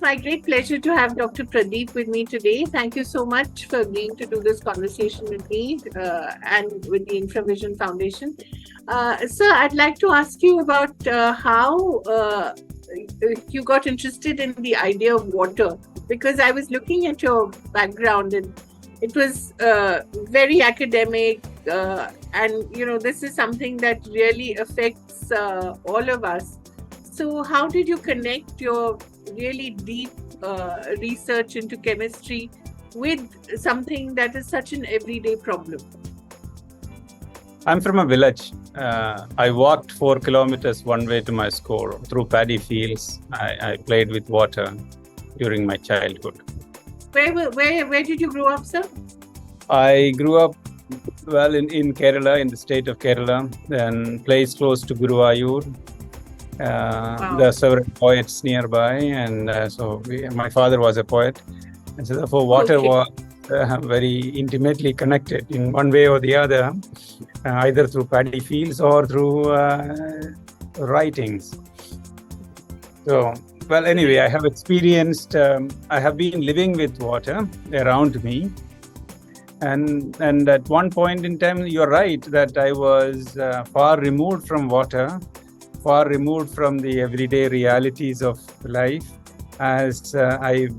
my great pleasure to have Dr. Pradeep with me today. Thank you so much for agreeing to do this conversation with me and with the InfraVision Foundation. Sir, I'd like to ask you about how you got interested in the idea of water, because I was looking at your background and it was very academic, and this is something that really affects all of us. So how did you connect your really deep research into chemistry with something that is such an everyday problem? I'm from a village. I walked 4 kilometers one way to my school through paddy fields. I played with water during my childhood. Where did you grow up, sir? I grew up, in Kerala, in the state of Kerala, then place close to Guruvayur. Wow. There are several poets nearby, and my father was a poet, and so therefore water was very intimately connected in one way or the other, either through paddy fields or through writings. So, anyway, I have experienced, I have been living with water around me, and at one point in time, you're right that I was far removed from water, far removed from the everyday realities of life, as I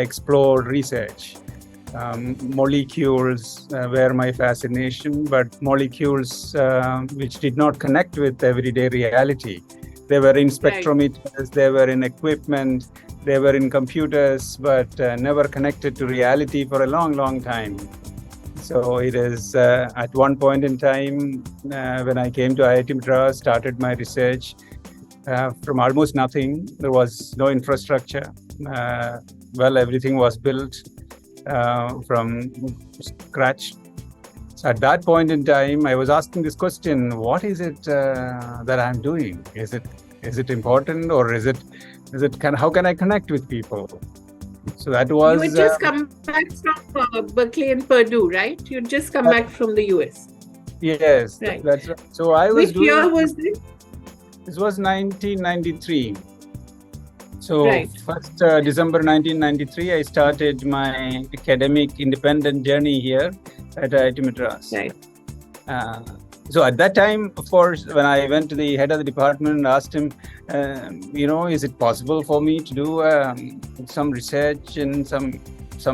explored research. Molecules were my fascination, but molecules which did not connect with everyday reality. They were in spectrometers, they were in equipment, they were in computers, but never connected to reality for a long, long time. So it is at one point in time when I came to IIT Madras, started my research from almost nothing. There was no infrastructure. Everything was built from scratch. So at that point in time, I was asking this question: what is it that I'm doing? Is it important, or how can I connect with people? So that was. You had just come back from Berkeley and Purdue, right? You had just come back from the US. Yes, right. That's right. So I was. Which year was this? This was 1993. So first December 1993, I started my academic independent journey here at IIT Madras. Right. So at that time, of course, when I went to the head of the department and asked him, is it possible for me to do some research in some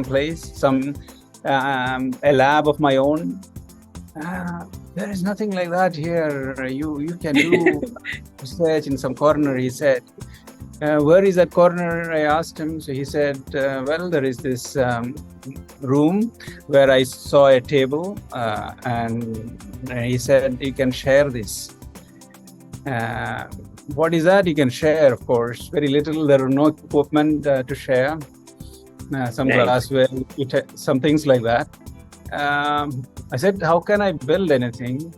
place, a lab of my own? There is nothing like that here. You can do research in some corner, he said. Where is that corner? I asked him. So he said, there is this room where I saw a table, and he said, you can share this. What is that? You can share, of course. Very little. There are no equipment to share. Some glassware, some things like that. I said, how can I build anything?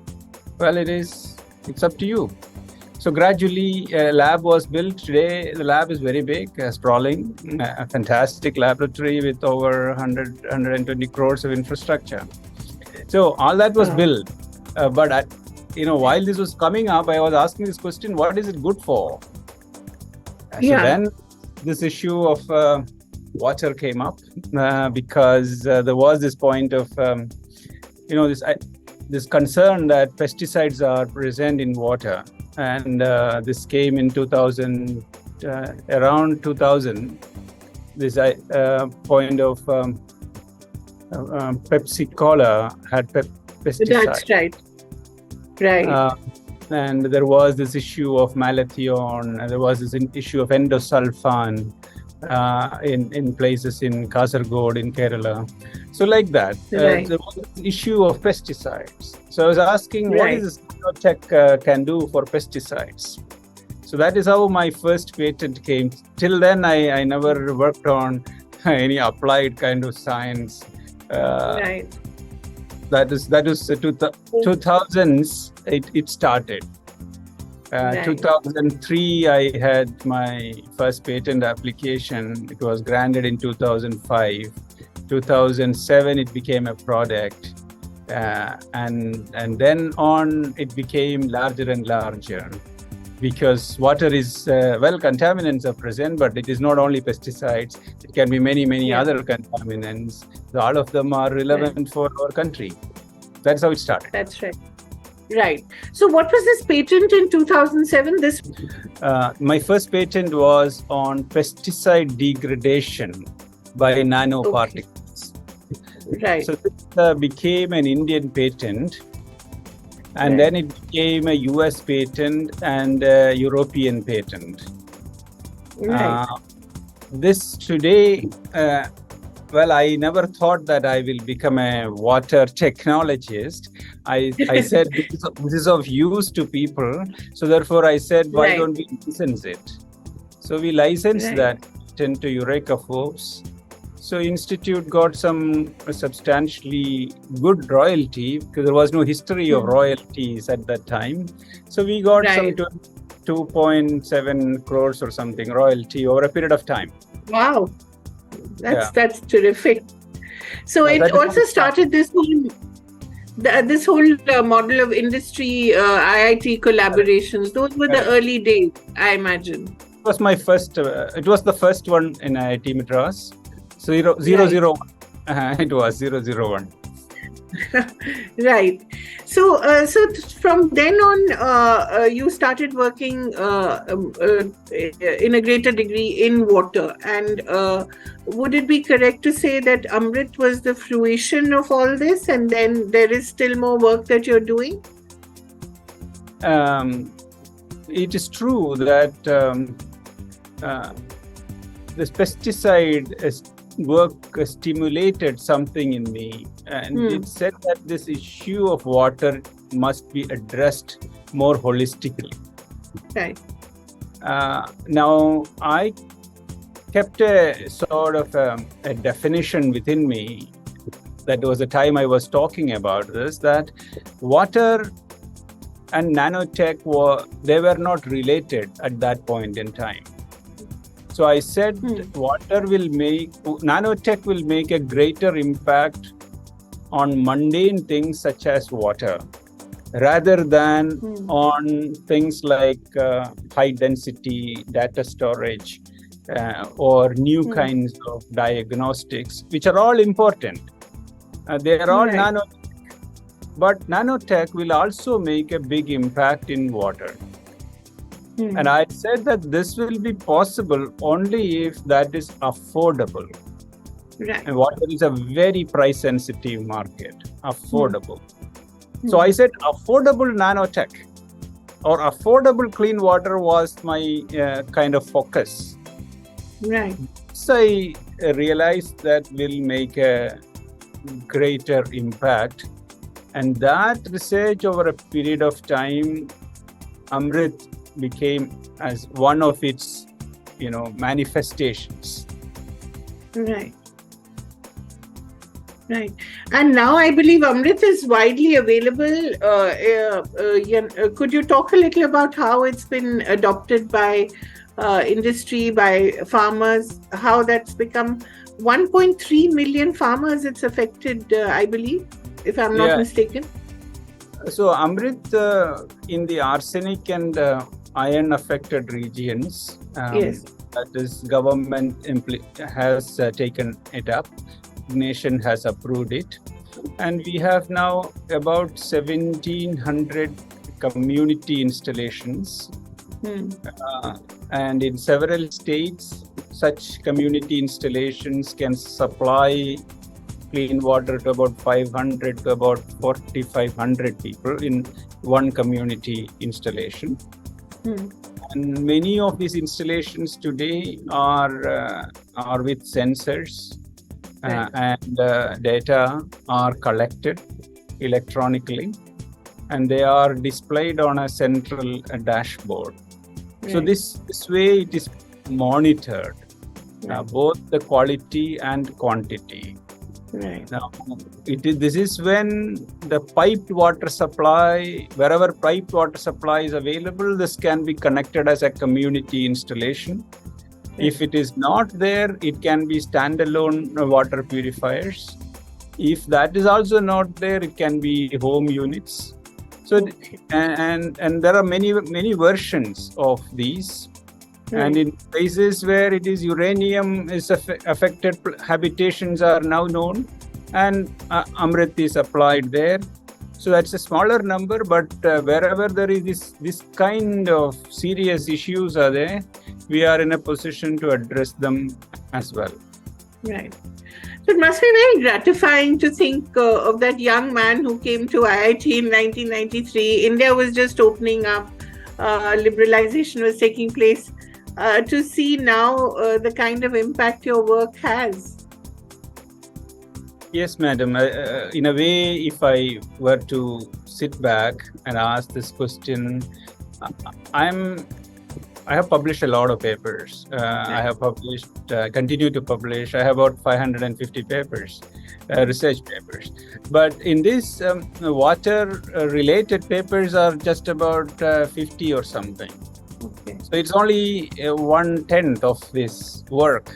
Well, it's up to you. So gradually, a lab was built. Today, the lab is very big, sprawling, a fantastic laboratory with over 120 crores of infrastructure. So all that was built. But while this was coming up, I was asking this question: what is it good for? So then, this issue of water came up because there was this point of this concern that pesticides are present in water. And this came in 2000, around 2000, this point of Pepsi Cola had pesticides. That's right. And there was this issue of malathion, and there was this issue of endosulfan in places in Kasaragod, in Kerala. So like that, there was this issue of pesticides. So I was asking, what is this nanotech can do for pesticides? So that is how my first patent came. Till then, I never worked on any applied kind of science. That is 2000s. It started. 2003, I had my first patent application. It was granted in 2005. 2007, it became a product. And then on, it became larger and larger. because water is, contaminants are present, but it is not only pesticides. It can be many other contaminants. So all of them are relevant for our country. That's how it started. That's right. Right. So what was this patent in 2007? My first patent was on pesticide degradation by nanoparticles. Right. So this became an Indian patent, and then it became a US patent and a European patent. Right. This today, I never thought that I will become a water technologist. I said this is of use to people. So therefore I said, why don't we license it? So we licensed that patent to Eureka Forbes. So Institute got some substantially good royalty because there was no history of royalties at that time. So we got some 2.7 crores or something royalty over a period of time. Wow. That's terrific. So it also started this whole model of industry IIT collaborations. Those were the early days, I imagine. It was my first. It was the first one in IIT Madras. So 001. It was 001. Right. So from then on, you started working in a greater degree in water. And would it be correct to say that Amrit was the fruition of all this, and then there is still more work that you're doing? It is true that this pesticide work stimulated something in me, and it said that this issue of water must be addressed more holistically. Right. Now, I kept a sort of a definition within me. That was the time I was talking about this, that water and nanotech were not related at that point in time. So I said nanotech will make a greater impact on mundane things such as water, rather than on things like high density data storage or new kinds of diagnostics, which are all important. They are all nanotech. But nanotech will also make a big impact in water. And I said that this will be possible only if that is affordable. Right. And water is a very price-sensitive market. Affordable. So I said affordable nanotech or affordable clean water was my kind of focus. Right. So I realized that will make a greater impact. And that research over a period of time, Amrit became as one of its, manifestations. Right. Right. And now I believe Amrit is widely available. Could you talk a little about how it's been adopted by industry, by farmers, how that's become 1.3 million farmers it's affected, I believe, if I'm not mistaken. So Amrit in the arsenic and iron affected regions, that is government has taken it up. Nation has approved it, and we have now about 1,700 community installations, and in several states such community installations can supply clean water to about 500 to about 4,500 people in one community installation. And many of these installations today are with sensors. And data are collected electronically, and they are displayed on a central dashboard. So this way it is monitored, both the quality and quantity. Now, this is when the piped water supply, wherever piped water supply is available, this can be connected as a community installation. If it is not there, it can be standalone water purifiers. If that is also not there, it can be home units. So, Okay. and there are many versions of these. And in places where it is uranium is affected, habitations are now known, and Amrit is applied there. So that's a smaller number, but wherever there is this kind of serious issues are there, we are in a position to address them as well. Right. So it must be very gratifying to think of that young man who came to IIT in 1993. India was just opening up, liberalization was taking place. To see now the kind of impact your work has. Yes, madam. In a way, if I were to sit back and ask this question, I have published a lot of papers. I have published, continue to publish. I have about 550 papers, research papers. But in this, water-related papers are just about 50 or something. Okay. So it's only 1/10 of this work,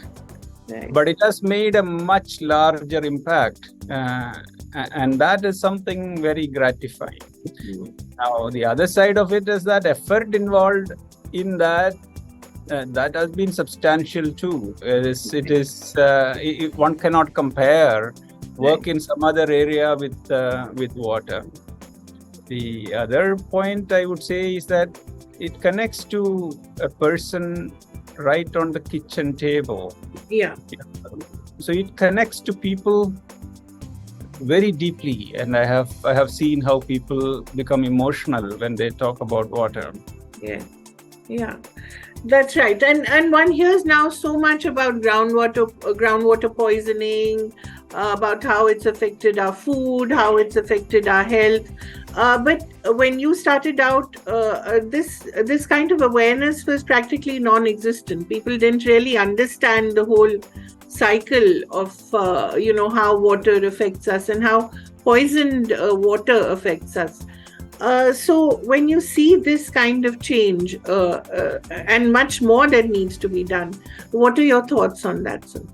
Right. but it has made a much larger impact, and that is something very gratifying. Now, the other side of it is that effort involved in that that has been substantial too. One cannot compare work in some other area with water. The other point I would say is that it connects to a person right on the kitchen table. Yeah. So it connects to people very deeply, and I have seen how people become emotional when they talk about water. Yeah, that's right. And one hears now so much about groundwater poisoning, about how it's affected our food, how it's affected our health. But when you started out, this kind of awareness was practically non-existent. People didn't really understand the whole cycle of how water affects us and how poisoned water affects us. So when you see this kind of change and much more that needs to be done, what are your thoughts on that, sir?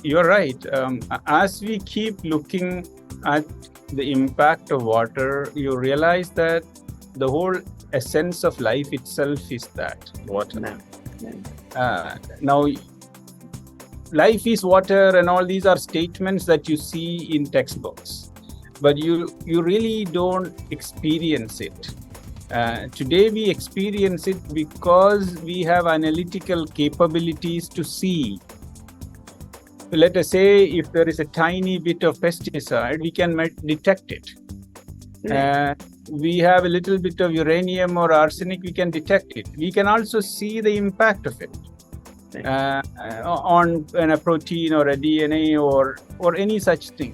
You're right. As we keep looking at the impact of water, you realize that the whole essence of life itself is that water. Now, life is water, and all these are statements that you see in textbooks, but you really don't experience it. Today we experience it because we have analytical capabilities to see. Let us say if there is a tiny bit of pesticide, we can detect it. We have a little bit of uranium or arsenic, we can detect it. We can also see the impact of it on a protein or a DNA or any such thing.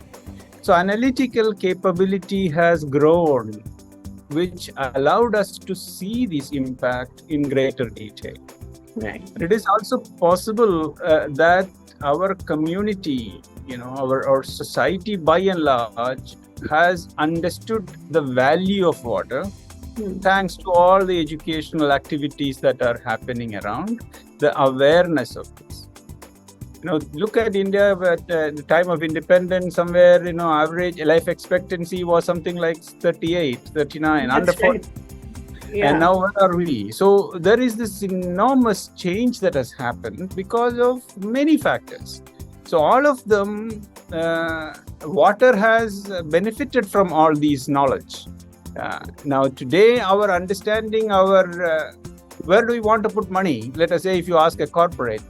So analytical capability has grown, which allowed us to see this impact in greater detail. Right. It is also possible that our community, our society by and large has understood the value of water thanks to all the educational activities that are happening around, the awareness of this. Look at India at the time of independence, somewhere, average life expectancy was something like 38, 39, under 40. Right. Yeah. And now where are we? So there is this enormous change that has happened because of many factors. So all of them, water has benefited from all these knowledge. Now today, our understanding, where do we want to put money? Let us say if you ask a corporate,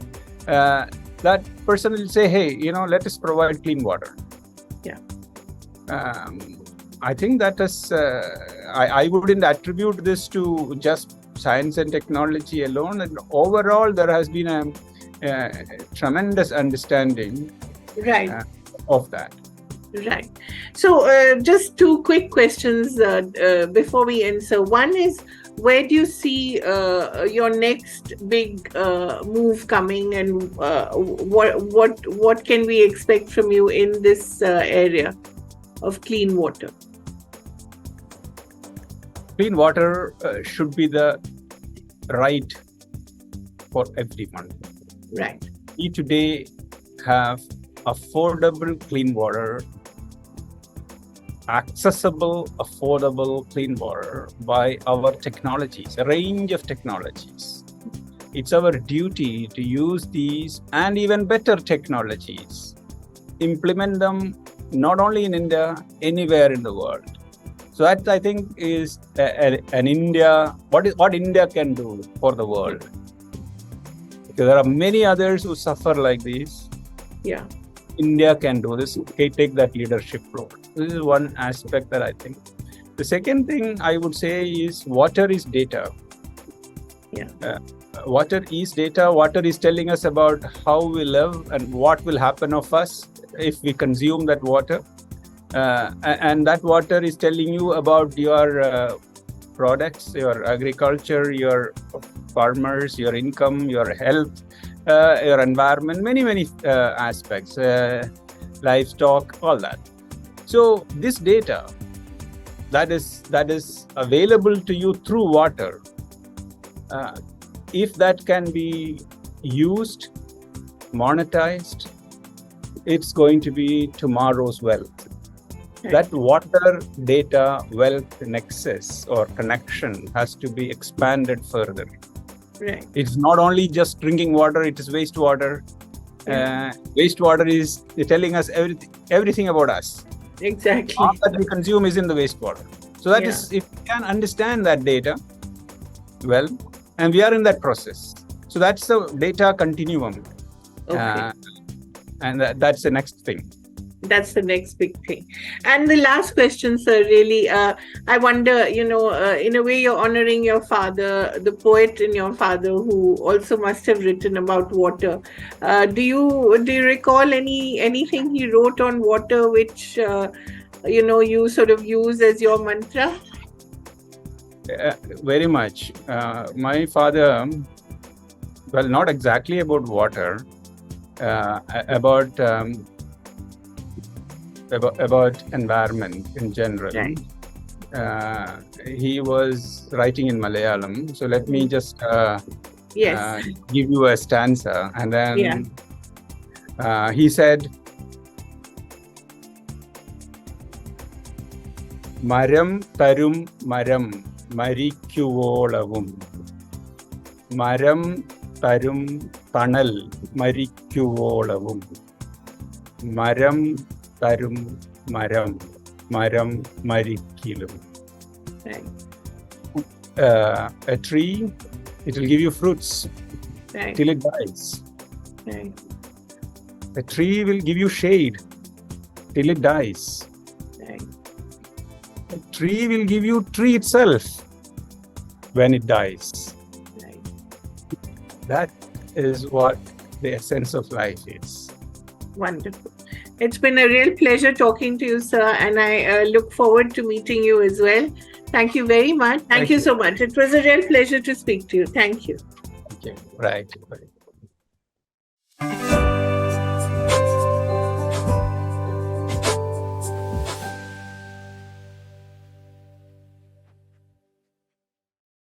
that person will say, hey, let us provide clean water. Yeah. I think that is, I wouldn't attribute this to just science and technology alone. And overall, there has been a tremendous understanding of that. Right. So just two quick questions before we end. So one is, where do you see your next big move coming, and what can we expect from you in this area of clean water? Clean water should be the right for everyone. Right. We today have affordable clean water accessible, affordable clean water by our technologies, a range of technologies. It's our duty to use these and even better technologies, implement them not only in India, anywhere in the world. So that, I think, is an India, what India can do for the world. Because there are many others who suffer like this. Yeah. India can do this. Take that leadership role. This is one aspect that I think. The second thing I would say is water is data. Yeah. Water is data. Water is telling us about how we live and what will happen of us if we consume that water. And that water is telling you about your products, your agriculture, your farmers, your income, your health, your environment, many aspects, livestock, all that. So this data that is available to you through water, if that can be used, monetized, it's going to be tomorrow's wealth. That water data wealth nexus or connection has to be expanded further. Right. It's not only just drinking water, it is wastewater. Wastewater is telling us everything about us. Exactly. All that we consume is in the wastewater. So that is, if we can understand that data well, and we are in that process. So that's the data continuum. Okay. And that's the next thing. That's the next big thing. And the last question, sir, really, I wonder, in a way you're honoring your father, the poet in your father, who also must have written about water. Do you recall anything he wrote on water which, you sort of use as your mantra? Very much. My father, well, not exactly about water, about environment in general. Right. He was writing in Malayalam, so let me just give you a stanza, and then he said, "Maram tarum maram marikkuvolavum, maram tarum tanal marikkuvolavum, maram tarum maram marikkilum." Right. A tree, it will give you fruits till it dies. Right. A tree will give you shade till it dies. Right. A tree will give you tree itself when it dies. Right. That is what the essence of life is. Wonderful. It's been a real pleasure talking to you, sir, and I look forward to meeting you as well. Thank you very much. Thank you so much. It was a real pleasure to speak to you. Thank you. Okay. Right.